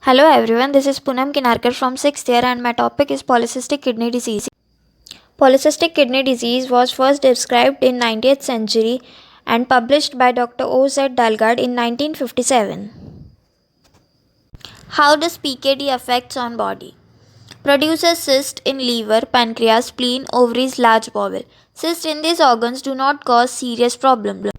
Hello everyone, this is Poonam Kinarkar from 6th year and my topic is polycystic kidney disease. Polycystic kidney disease was first described in 19th century and published by Dr. O.Z. Dalgard in 1957. How does PKD affects on body? Produces cyst in liver, pancreas, spleen, ovaries, large bowel. Cysts in these organs do not cause serious problem.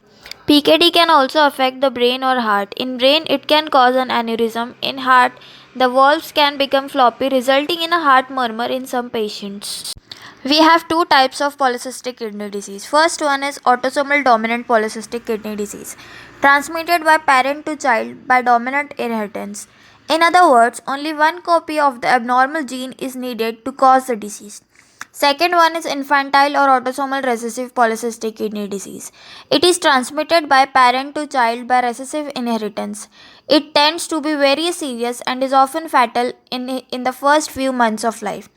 PKD can also affect the brain or heart. In brain, it can cause an aneurysm. In heart, the valves can become floppy, resulting in a heart murmur in some patients. We have two types of polycystic kidney disease. First one is autosomal dominant polycystic kidney disease, transmitted by parent to child by dominant inheritance. In other words, only one copy of the abnormal gene is needed to cause the disease. Second one is infantile or autosomal recessive polycystic kidney disease. It is transmitted by parent to child by recessive inheritance. It tends to be very serious and is often fatal in the first few months of life.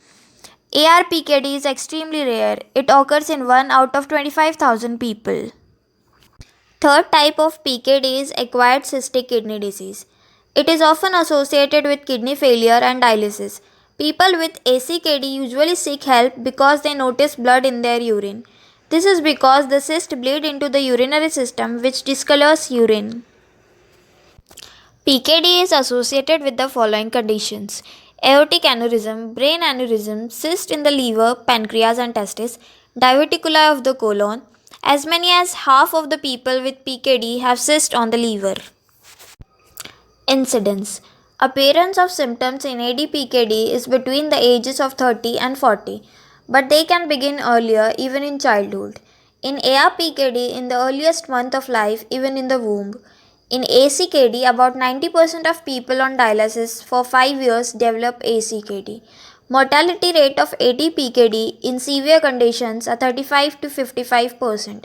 ARPKD is extremely rare. It occurs in 1 out of 25,000 people. Third type of PKD is acquired cystic kidney disease. It is often associated with kidney failure and dialysis. People with ACKD usually seek help because they notice blood in their urine. This is because the cyst bleed into the urinary system which discolors urine. PKD is associated with the following conditions: aortic aneurysm, brain aneurysm, cyst in the liver, pancreas and testis, diverticuli of the colon. As many as half of the people with PKD have cyst on the liver. Incidence. Appearance of symptoms in ADPKD is between the ages of 30 and 40, but they can begin earlier even in childhood. In ARPKD, in the earliest month of life, even in the womb. In ACKD, about 90% of people on dialysis for 5 years develop ACKD. Mortality rate of ADPKD in severe conditions are 35 to 55%.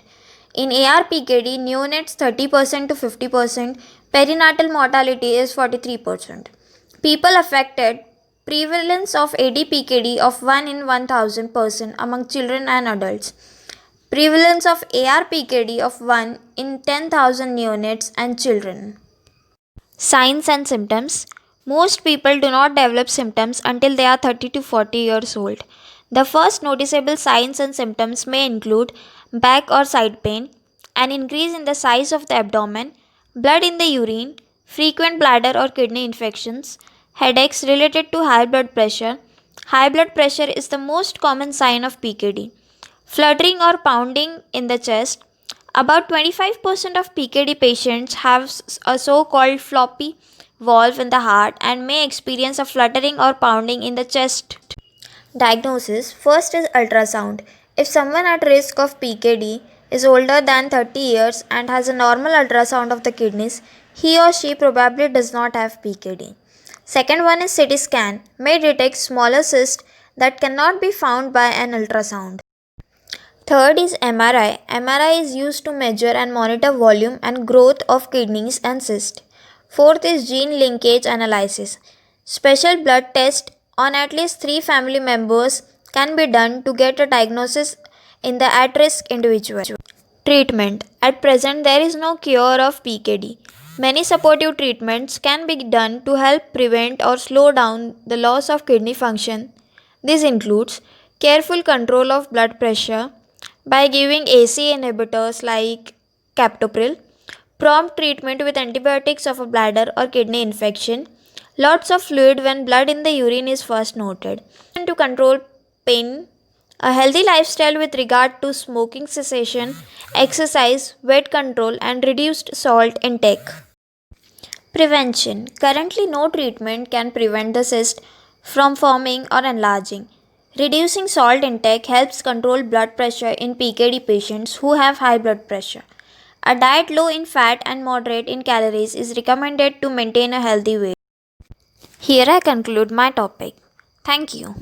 In ARPKD, neonates 30% to 50%, perinatal mortality is 43%. People affected, prevalence of ADPKD of 1 in 1000 person among children and adults. Prevalence of ARPKD of 1 in 10,000 neonates and children. Signs and symptoms. Most people do not develop symptoms until they are 30 to 40 years old. The first noticeable signs and symptoms may include back or side pain, an increase in the size of the abdomen, blood in the urine, frequent bladder or kidney infections, headaches related to high blood pressure. High blood pressure is the most common sign of PKD. Fluttering or pounding in the chest. About 25% of PKD patients have a so called floppy valve in the heart and may experience a fluttering or pounding in the chest. Diagnosis. First is ultrasound. If someone at risk of PKD is older than 30 years and has a normal ultrasound of the kidneys, he or she probably does not have PKD. Second one is CT scan, may detect smaller cysts that cannot be found by an ultrasound. Third is MRI. MRI is used to measure and monitor volume and growth of kidneys and cysts. Fourth is gene linkage analysis. Special blood test on at least 3 family members can be done to get a diagnosis in the at-risk individual. Treatment. At present, there is no cure of PKD. Many supportive treatments can be done to help prevent or slow down the loss of kidney function. This includes careful control of blood pressure by giving AC inhibitors like captopril, prompt treatment with antibiotics of a bladder or kidney infection, lots of fluid when blood in the urine is first noted, and to control pain, a healthy lifestyle with regard to smoking cessation, exercise, weight control, and reduced salt intake. Prevention. Currently, no treatment can prevent the cyst from forming or enlarging. Reducing salt intake helps control blood pressure in PKD patients who have high blood pressure. A diet low in fat and moderate in calories is recommended to maintain a healthy weight. Here I conclude my topic. Thank you.